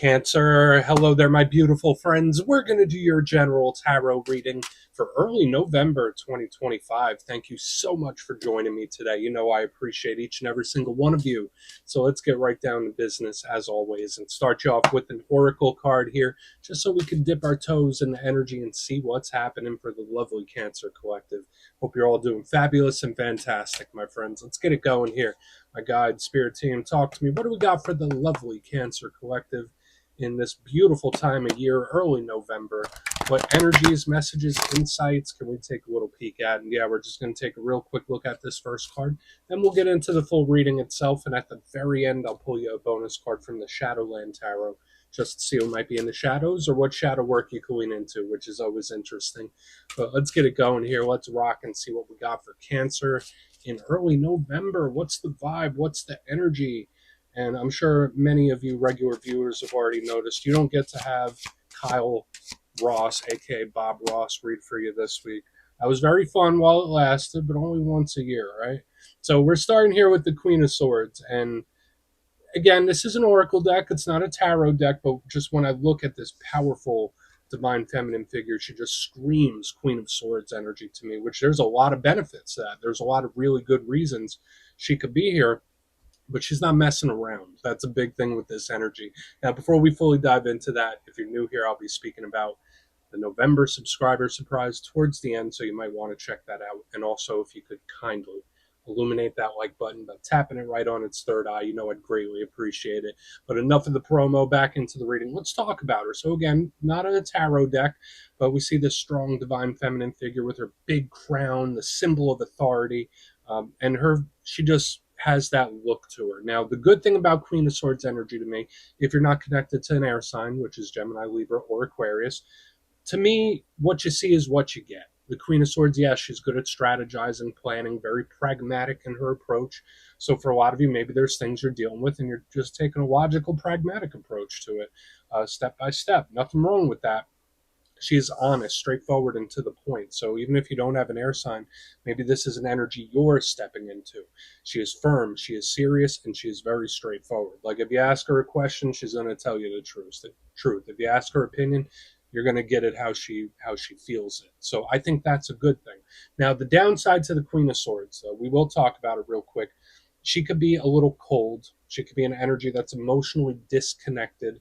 Cancer. Hello there, my beautiful friends. We're going to do your general tarot reading for early November 2025. Thank you so much for joining me today. You know, I appreciate each and every single one of you. So let's get right down to business as always and start you off with an oracle card here, just so we can dip our toes in the energy and see what's happening for the lovely Cancer Collective. Hope you're all doing fabulous and fantastic, my friends. Let's get it going here. My guide, spirit team, talk to me. What do we got for the lovely Cancer Collective in this beautiful time of year, early November? What energies, messages, insights can we take a little peek at? And yeah, we're just going to take a real quick look at this first card. Then we'll get into the full reading itself. And at the very end, I'll pull you a bonus card from the Shadowland Tarot, just to see who might be in the shadows or what shadow work you can lean into, which is always interesting. But let's get it going here. Let's rock and see what we got for Cancer in early November. What's the vibe? What's the energy? And I'm sure many of you regular viewers have already noticed you don't get to have Kyle Ross, aka Bob Ross, read for you this week. That was very fun while it lasted, but only once a year, right? So we're starting here with the Queen of Swords. And again, this is an oracle deck. It's not a tarot deck, but just when I look at this powerful divine feminine figure, she just screams Queen of Swords energy to me, which there's a lot of benefits to that. There's a lot of really good reasons she could be here, but she's not messing around. That's a big thing with this energy. Now, before we fully dive into that, if you're new here, I'll be speaking about the November subscriber surprise towards the end, so you might want to check that out. And also, if you could kindly illuminate that like button by tapping it right on its third eye, you know I'd greatly appreciate it. But enough of the promo, back into the reading. Let's talk about her. So again, not a tarot deck, but we see this strong divine feminine figure with her big crown, the symbol of authority, and she just has that look to her. Now, the good thing about Queen of Swords energy to me, if you're not connected to an air sign, which is Gemini, Libra, or Aquarius, to me, what you see is what you get. The Queen of Swords, yes, she's good at strategizing, planning, very pragmatic in her approach. So for a lot of you, maybe there's things you're dealing with and you're just taking a logical, pragmatic approach to it, step by step. Nothing wrong with that. She is honest, straightforward, and to the point. So even if you don't have an air sign, maybe this is an energy you're stepping into. She is firm, she is serious, and she is very straightforward. Like if you ask her a question, she's going to tell you the truth. If you ask her opinion, you're going to get it how she feels it. So I think that's a good thing. Now, the downside to the Queen of Swords, though, we will talk about it real quick. She could be a little cold. She could be an energy that's emotionally disconnected.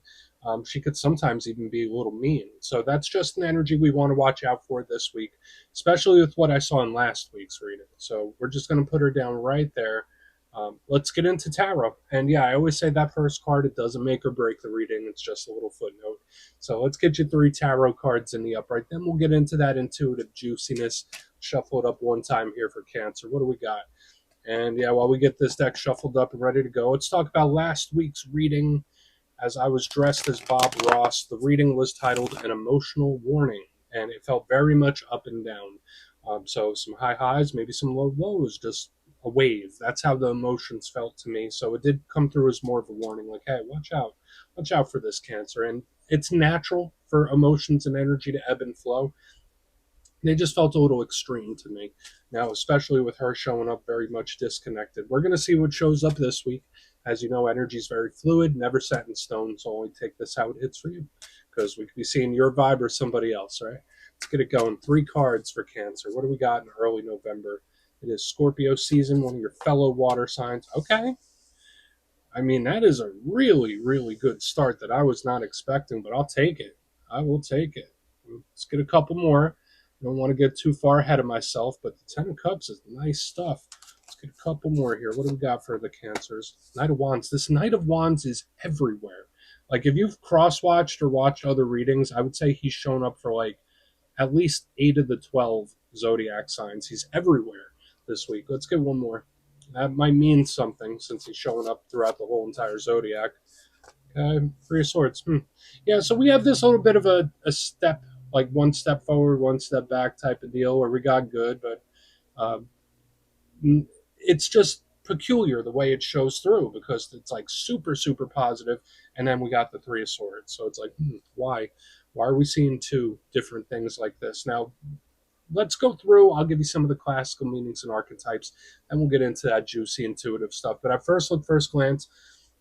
She could sometimes even be a little mean. So that's just an energy we want to watch out for this week, especially with what I saw in last week's reading. So we're just going to put her down right there. Let's get into tarot. And yeah, I always say that first card, it doesn't make or break the reading. It's just a little footnote. So let's get you 3 tarot cards in the upright. Then we'll get into that intuitive juiciness. Shuffle it up one time here for Cancer. What do we got? And yeah, while we get this deck shuffled up and ready to go, let's talk about last week's reading. As I was dressed as Bob Ross, the reading was titled An Emotional Warning, and it felt very much up and down. So some high highs, maybe some low lows, just a wave. That's how the emotions felt to me. So it did come through as more of a warning, like, hey, watch out for this, Cancer. And it's natural for emotions and energy to ebb and flow. They just felt a little extreme to me. Now, especially with her showing up very much disconnected. We're going to see what shows up this week. As you know, energy is very fluid, never set in stone, so only take this how it hits for you, because we could be seeing your vibe or somebody else, right? Let's get it going. 3 cards for Cancer. What do we got in early November? It is Scorpio season, one of your fellow water signs. Okay. I mean, that is a really, really good start that I was not expecting, but I'll take it. I will take it. Let's get a couple more. I don't want to get too far ahead of myself, but the 10 of Cups is nice stuff. Let's get a couple more here. What do we got for the Cancers? Knight of Wands. This Knight of Wands is everywhere. Like, if you've cross-watched or watched other readings, I would say he's shown up for, like, at least 8 of the 12 zodiac signs. He's everywhere this week. Let's get one more. That might mean something since he's showing up throughout the whole entire zodiac. 3 of Swords. Yeah, so we have this little bit of a step, like one step forward, one step back type of deal where we got good, but it's just peculiar the way it shows through, because it's like super, super positive, and then we got the 3 of Swords. So it's like, why? Why are we seeing 2 different things like this? Now, let's go through. I'll give you some of the classical meanings and archetypes, and we'll get into that juicy, intuitive stuff. But at first glance,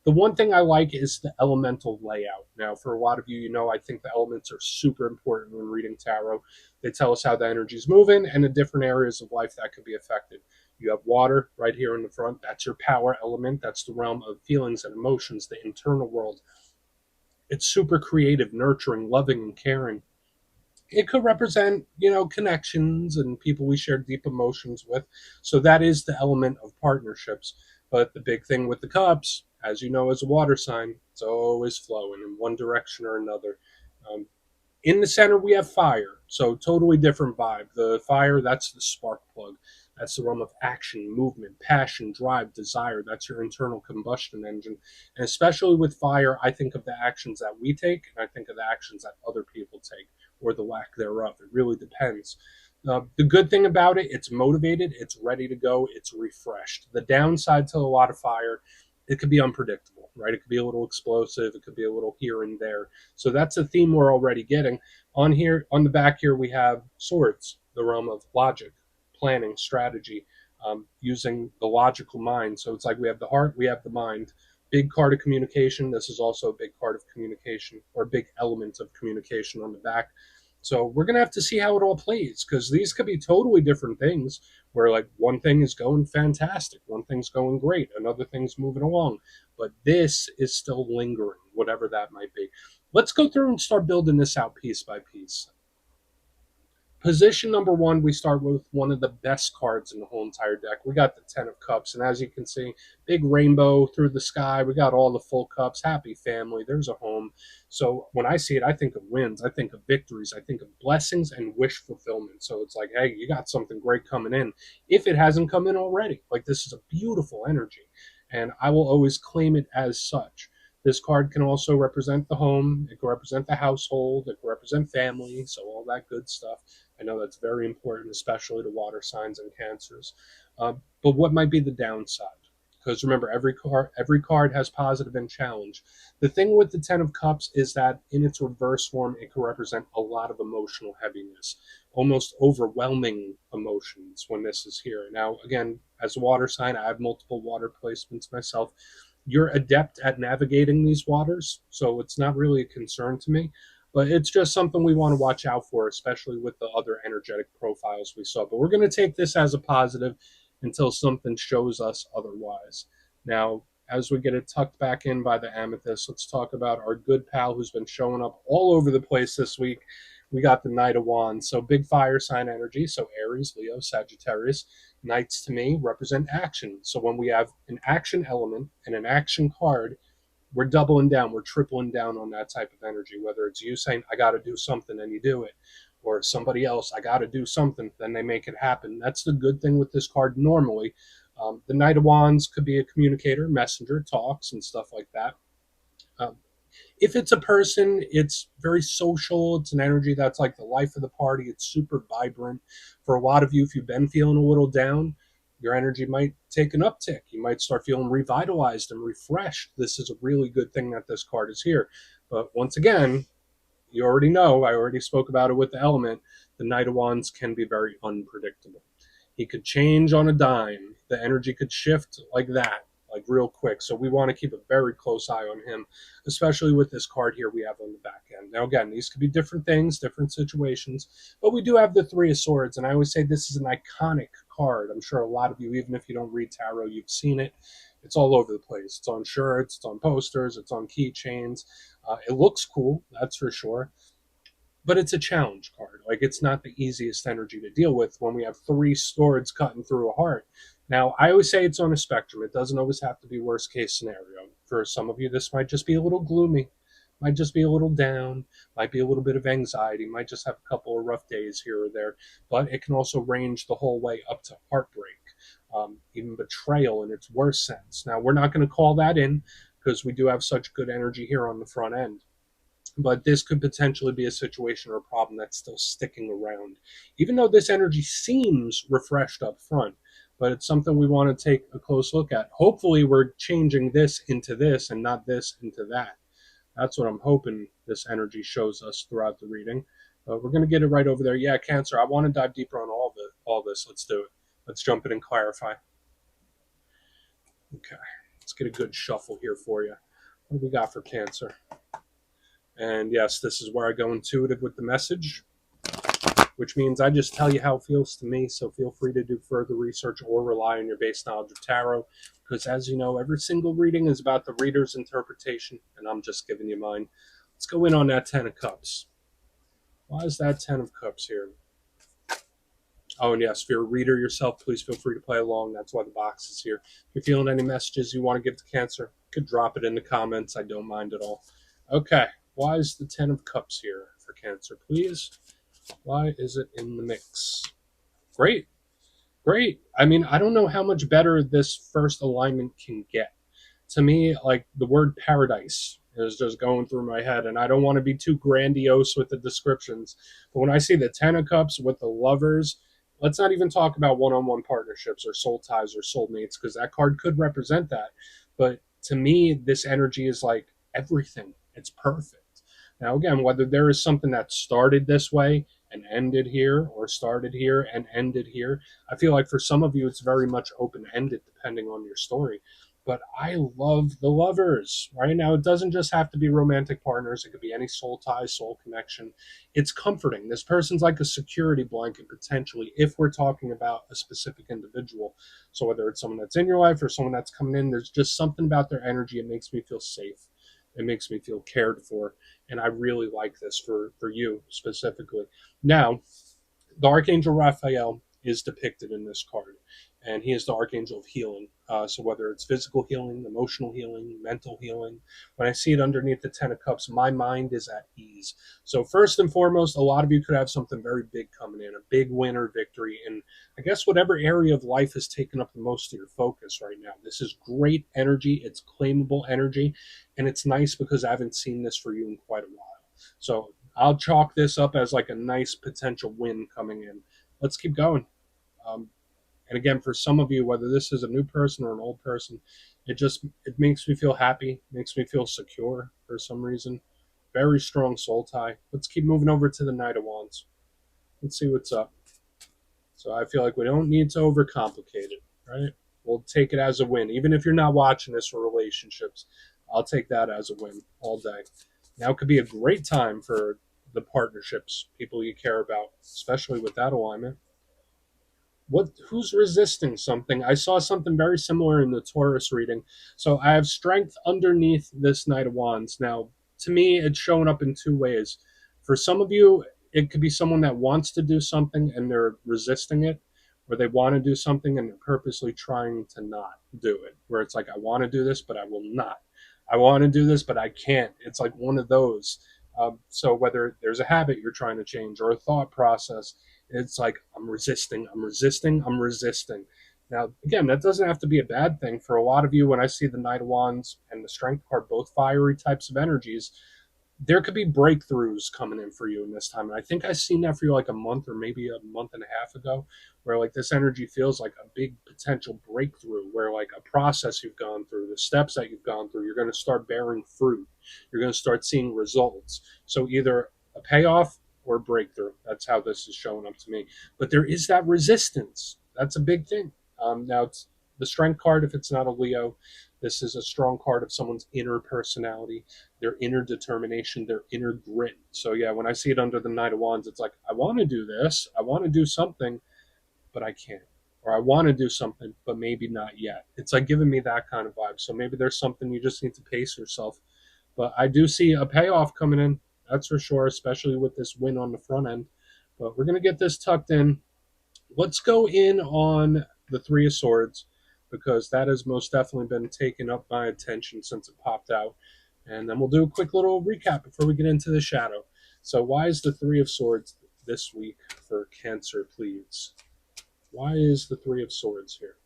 The one thing I like is the elemental layout. Now, for a lot of you, I think the elements are super important when reading tarot. They tell us how the energy is moving and the different areas of life that could be affected. You have water right here in the front. That's your power element. That's the realm of feelings and emotions, the internal world. It's super creative, nurturing, loving, and caring. It could represent, connections and people we share deep emotions with. So that is the element of partnerships. But the big thing with the cups, as you know, as a water sign, it's always flowing in one direction or another. Um, in the center, we have fire. So totally different vibe. The fire, that's the spark plug. That's the realm of action, movement, passion, drive, desire. That's your internal combustion engine. And especially with fire, I think of the actions that we take, and I think of the actions that other people take, or the lack thereof. It really depends. The good thing about it, it's motivated, it's ready to go, it's refreshed. The downside to a lot of fire, it could be unpredictable, right? It could be a little explosive, it could be a little here and there. So that's a theme we're already getting. On here, on the back here, we have swords, the realm of logic, planning, strategy, using the logical mind. So it's like we have the heart, we have the mind. Big card of communication. This is also a big part of communication, or a big element of communication on the back. So we're gonna have to see how it all plays, because these could be totally different things. Where like one thing is going fantastic, one thing's going great, another thing's moving along, but this is still lingering, whatever that might be. Let's go through and start building this out piece by piece. Position number one, we start with one of the best cards in the whole entire deck. We got the Ten of Cups, and as you can see, big rainbow through the sky. We got all the full cups, happy family, there's a home. So when I see it, I think of wins, I think of victories, I think of blessings and wish fulfillment. So it's like, hey, you got something great coming in, if it hasn't come in already. Like, this is a beautiful energy, and I will always claim it as such. This card can also represent the home, it can represent the household, it can represent family, so all that good stuff. I know that's very important, especially to water signs and cancers. But what might be the downside? Because remember, every card has positive and challenge. The thing with the Ten of Cups is that in its reverse form, it can represent a lot of emotional heaviness, almost overwhelming emotions when this is here. Now, again, as a water sign, I have multiple water placements myself. You're adept at navigating these waters, so it's not really a concern to me. But it's just something we want to watch out for, especially with the other energetic profiles we saw. But we're going to take this as a positive until something shows us otherwise. Now, as we get it tucked back in by the amethyst, let's talk about our good pal who's been showing up all over the place this week. We got the Knight of Wands. So big fire sign energy. So Aries, Leo, Sagittarius. Knights to me represent action. So when we have an action element and an action card, we're doubling down, we're tripling down on that type of energy. Whether it's you saying, I got to do something, and you do it, or somebody else, I got to do something, then they make it happen. That's the good thing with this card normally. The Knight of Wands could be a communicator, messenger, talks, and stuff like that. Um, if it's a person, it's very social. It's an energy that's like the life of the party. It's super vibrant. For a lot of you, if you've been feeling a little down, your energy might take an uptick. You might start feeling revitalized and refreshed. This is a really good thing that this card is here. But once again, you already know, I already spoke about it with the element, the Knight of Wands can be very unpredictable. He could change on a dime. The energy could shift like that, like real quick. So we want to keep a very close eye on him, especially with this card here we have on the back end. Now, again, these could be different things, different situations, but we do have the Three of Swords, and I always say this is an iconic card. I'm sure a lot of you, even if you don't read tarot, you've seen it. It's all over the place. It's on shirts, it's on posters, it's on keychains. It looks cool, that's for sure, but it's a challenge card. Like, it's not the easiest energy to deal with when we have three swords cutting through a heart. Now, I always say it's on a spectrum. It doesn't always have to be worst case scenario. For some of you, this might just be a little gloomy, might just be a little down, might be a little bit of anxiety, might just have a couple of rough days here or there. But it can also range the whole way up to heartbreak, even betrayal in its worst sense. Now, we're not going to call that in because we do have such good energy here on the front end, but this could potentially be a situation or a problem that's still sticking around, even though this energy seems refreshed up front. But it's something we want to take a close look at. Hopefully, we're changing this into this and not this into that. That's what I'm hoping this energy shows us throughout the reading. We're going to get it right over there. Yeah, Cancer, I want to dive deeper on all this. Let's do it. Let's jump in and clarify. Okay. Let's get a good shuffle here for you. What do we got for Cancer? And yes, this is where I go intuitive with the message, which means I just tell you how it feels to me. So feel free to do further research or rely on your base knowledge of tarot. Because as you know, every single reading is about the reader's interpretation, and I'm just giving you mine. Let's go in on that Ten of Cups. Why is that Ten of Cups here? Oh, and yes, if you're a reader yourself, please feel free to play along. That's why the box is here. If you're feeling any messages you want to give to Cancer, you could drop it in the comments. I don't mind at all. Okay, why is the Ten of Cups here for Cancer, please? Why is it in the mix? Great, great. I mean, I don't know how much better this first alignment can get. To me, like the word paradise is just going through my head, and I don't want to be too grandiose with the descriptions. But when I see the Ten of Cups with the lovers, let's not even talk about one on one partnerships or soul ties or soulmates, because that card could represent that. But to me, this energy is like everything, it's perfect. Now, again, whether there is something that started this way and ended here, or started here and ended here, I feel like for some of you, it's very much open ended depending on your story. But I love the lovers, right? Now, it doesn't just have to be romantic partners, it could be any soul tie, soul connection. It's comforting. This person's like a security blanket, potentially, if we're talking about a specific individual. So, whether it's someone that's in your life or someone that's coming in, there's just something about their energy. It makes me feel safe, it makes me feel cared for. And I really like this for you specifically. Now, the Archangel Raphael is depicted in this card, and he is the Archangel of healing. So whether it's physical healing, emotional healing, mental healing, when I see it underneath the Ten of Cups, my mind is at ease. So first and foremost, a lot of you could have something very big coming in, a big win or victory, and I guess whatever area of life has taken up the most of your focus right now. This is great energy. It's claimable energy, and it's nice because I haven't seen this for you in quite a while. So I'll chalk this up as like a nice potential win coming in. Let's keep going. Um, and again, for some of you, whether this is a new person or an old person, it makes me feel happy, makes me feel secure for some reason. Very strong soul tie. Let's keep moving over to the Knight of Wands. Let's see what's up. So I feel like we don't need to overcomplicate it, right? We'll take it as a win. Even if you're not watching this for relationships, I'll take that as a win all day. Now could be a great time for the partnerships, people you care about, especially with that alignment. Who's resisting something? I saw something very similar in the Taurus reading. So I have strength underneath this Knight of Wands. Now, to me, it's showing up in two ways. For some of you, it could be someone that wants to do something and they're resisting it, or they want to do something and they're purposely trying to not do it. Where it's like, I want to do this, but I will not. I want to do this, but I can't. It's like one of those. So whether there's a habit you're trying to change or a thought process, it's like, I'm resisting, I'm resisting, I'm resisting. Now, again, that doesn't have to be a bad thing. For a lot of you, when I see the Knight of Wands and the Strength card, both fiery types of energies, there could be breakthroughs coming in for you in this time. And I think I've seen that for you like a month or maybe a month and a half ago, where like this energy feels like a big potential breakthrough, where like a process you've gone through, the steps that you've gone through, you're going to start bearing fruit. You're going to start seeing results. So either a payoff or a breakthrough. That's how this is showing up to me. But there is that resistance. That's a big thing. Now, it's the Strength card, if it's not a Leo, this is a strong card of someone's inner personality, their inner determination, their inner grit. So yeah, when I see it under the Knight of Wands, it's like, I want to do this, I want to do something, but I can't. Or I want to do something, but maybe not yet. It's like giving me that kind of vibe. So maybe there's something you just need to pace yourself. But I do see a payoff coming in, that's for sure, especially with this win on the front end. But we're going to get this tucked in. Let's go in on the Three of Swords, because that has most definitely been taking up my attention since it popped out. And then we'll do a quick little recap before we get into the shadow. So why is the Three of Swords this week for Cancer, please? Why is the Three of Swords here?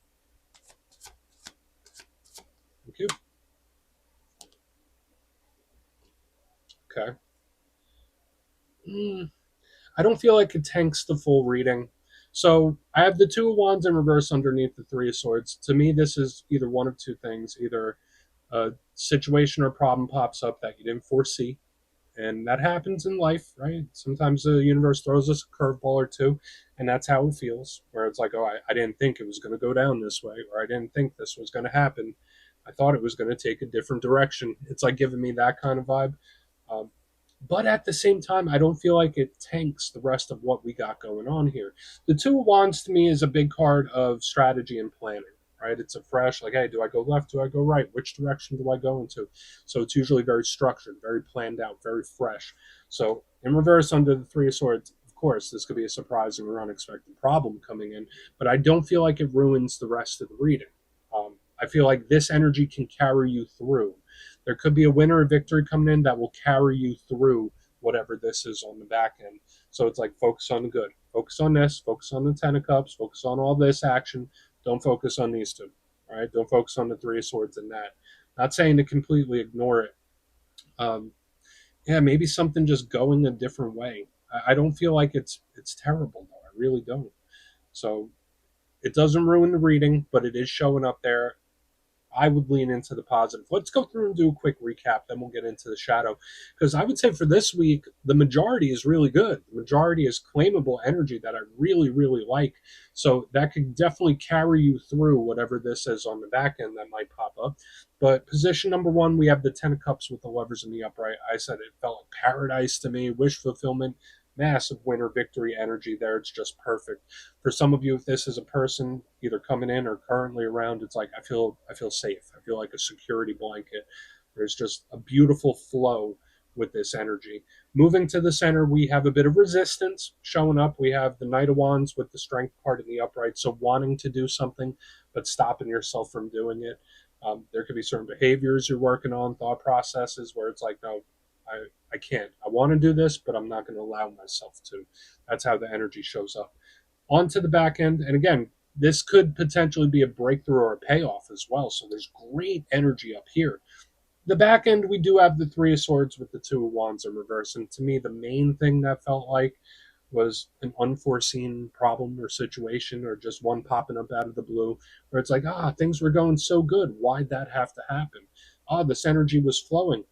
Thank you. Okay. I don't feel like it tanks the full reading. So I have the Two of Wands in reverse underneath the Three of Swords. To me, this is either one of two things. Either a situation or problem pops up that you didn't foresee, and that happens in life, right? Sometimes the universe throws us a curveball or two, and that's how it feels, where it's like, oh, I didn't think it was going to go down this way, or I didn't think this was going to happen. I thought it was going to take a different direction. It's like giving me that kind of vibe. Um, but at the same time, I don't feel like it tanks the rest of what we got going on here. The Two of Wands to me is a big card of strategy and planning, right? It's a fresh, like, hey, do I go left? Do I go right? Which direction do I go into? So it's usually very structured, very planned out, very fresh. So in reverse, under the Three of Swords, of course, this could be a surprising or unexpected problem coming in, but I don't feel like it ruins the rest of the reading. I feel like this energy can carry you through. There could be a winner or victory coming in that will carry you through whatever this is on the back end. So it's like focus on the good, focus on this, focus on the Ten of Cups, focus on all this action. Don't focus on these two. All right, don't focus on the Three of Swords and that. Not saying to completely ignore it. Um, yeah, maybe something just going a different way. I don't feel like it's terrible though. I really don't. So it doesn't ruin the reading, but it is showing up there. I would lean into the positive. Let's go through and do a quick recap, then we'll get into the shadow. Because I would say for this week, the majority is really good. The majority is claimable energy that I really, really like. So that could definitely carry you through whatever this is on the back end that might pop up. But position number one, we have the Ten of Cups with the lovers in the upright. I said it felt like paradise to me, wish fulfillment, massive winner victory energy there. It's just perfect. For some of you, if this is a person either coming in or currently around, it's like I feel safe. I feel like a security blanket. There's just a beautiful flow with this energy. Moving to the center, we have a bit of resistance showing up. We have the Knight of Wands with the strength card in the upright, so wanting to do something but stopping yourself from doing it. There could be certain behaviors you're working on, thought processes where it's like, no, I can't. I want to do this, but I'm not going to allow myself to. That's how the energy shows up onto the back end. And again, this could potentially be a breakthrough or a payoff as well. So there's great energy up here. The back end, we do have the Three of Swords with the Two of Wands in reverse. And to me, the main thing that felt like was an unforeseen problem or situation or just one popping up out of the blue where it's like, things were going so good. Why'd that have to happen? This energy was flowing.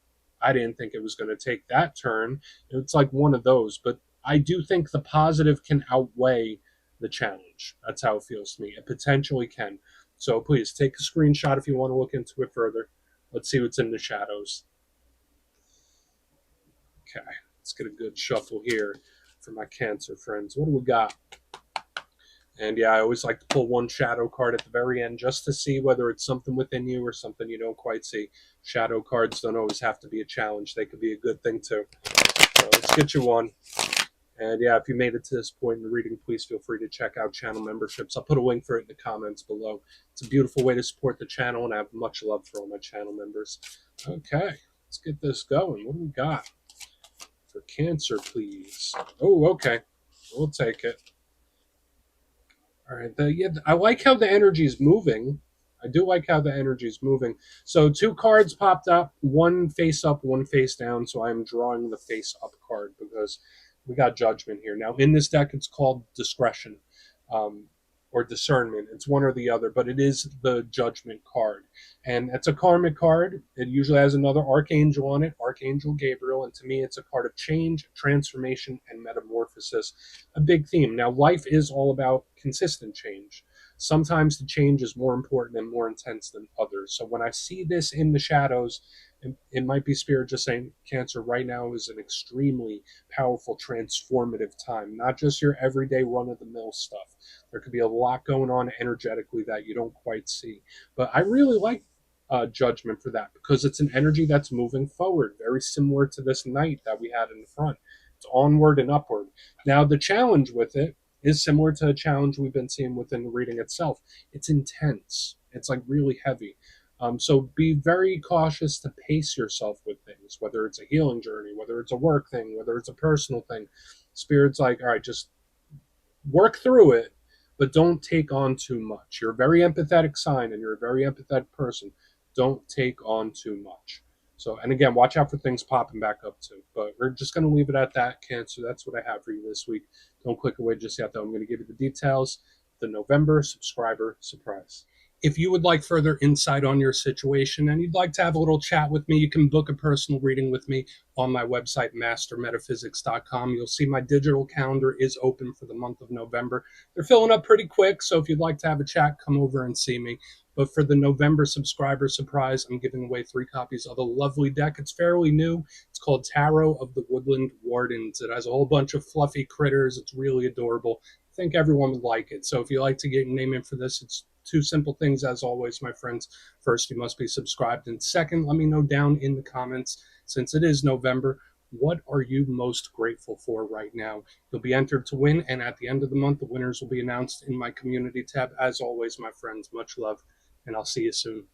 I didn't think it was going to take that turn. It's like one of those. But I do think the positive can outweigh the challenge. That's how it feels to me. It potentially can. So please take a screenshot if you want to look into it further. Let's see what's in the shadows. Okay, let's get a good shuffle here for my Cancer friends. What do we got? And yeah, I always like to pull one shadow card at the very end just to see whether it's something within you or something you don't quite see. Shadow cards don't always have to be a challenge, they could be a good thing too. So let's get you one. And yeah, if you made it to this point in the reading, please feel free to check out channel memberships. I'll put a link for it in the comments below. It's a beautiful way to support the channel, and I have much love for all my channel members. Okay, let's get this going. What do we got for Cancer, please? Oh, okay. We'll take it. All right. I like how the energy is moving. I do like how the energy is moving. So two cards popped up, one face up, one face down. So I'm drawing the face up card because we got judgment here. Now in this deck, it's called discretion, um, or discernment. It's one or the other, but it is the judgment card, and it's a karmic card. It usually has another archangel on it, Archangel Gabriel, and to me, it's a card of change, transformation, and metamorphosis. A big theme. Now, life is all about consistent change. Sometimes the change is more important and more intense than others. So when I see this in the shadows, it might be spirit just saying Cancer right now is an extremely powerful transformative time, not just your everyday run of the mill stuff. There could be a lot going on energetically that you don't quite see. But I really like judgment for that because it's an energy that's moving forward, very similar to this Knight that we had in the front. It's onward and upward. Now, the challenge with it is similar to a challenge we've been seeing within the reading itself. It's intense, it's like really heavy. So be very cautious to pace yourself with things, whether it's a healing journey, whether it's a work thing, whether it's a personal thing. Spirit's like, all right, just work through it, but don't take on too much. You're a very empathetic sign and you're a very empathetic person. Don't take on too much. So, and again, watch out for things popping back up too. But we're just going to leave it at that, Cancer. That's what I have for you this week. Don't click away just yet, though. I'm going to give you the details. The November subscriber surprise. If you would like further insight on your situation and you'd like to have a little chat with me, you can book a personal reading with me on my website, mastermetaphysics.com. You'll see my digital calendar is open for the month of November. They're filling up pretty quick, so if you'd like to have a chat, come over and see me. But for the November subscriber surprise, I'm giving away 3 copies of a lovely deck. It's fairly new. It's called Tarot of the Woodland Wardens. It has a whole bunch of fluffy critters. It's really adorable. I think everyone would like it. So if you like to get your name in for this, it's 2 simple things as always, my friends. First, you must be subscribed. And second, let me know down in the comments, since it is November, what are you most grateful for right now? You'll be entered to win, and at the end of the month, the winners will be announced in my community tab. As always, my friends, much love, and I'll see you soon.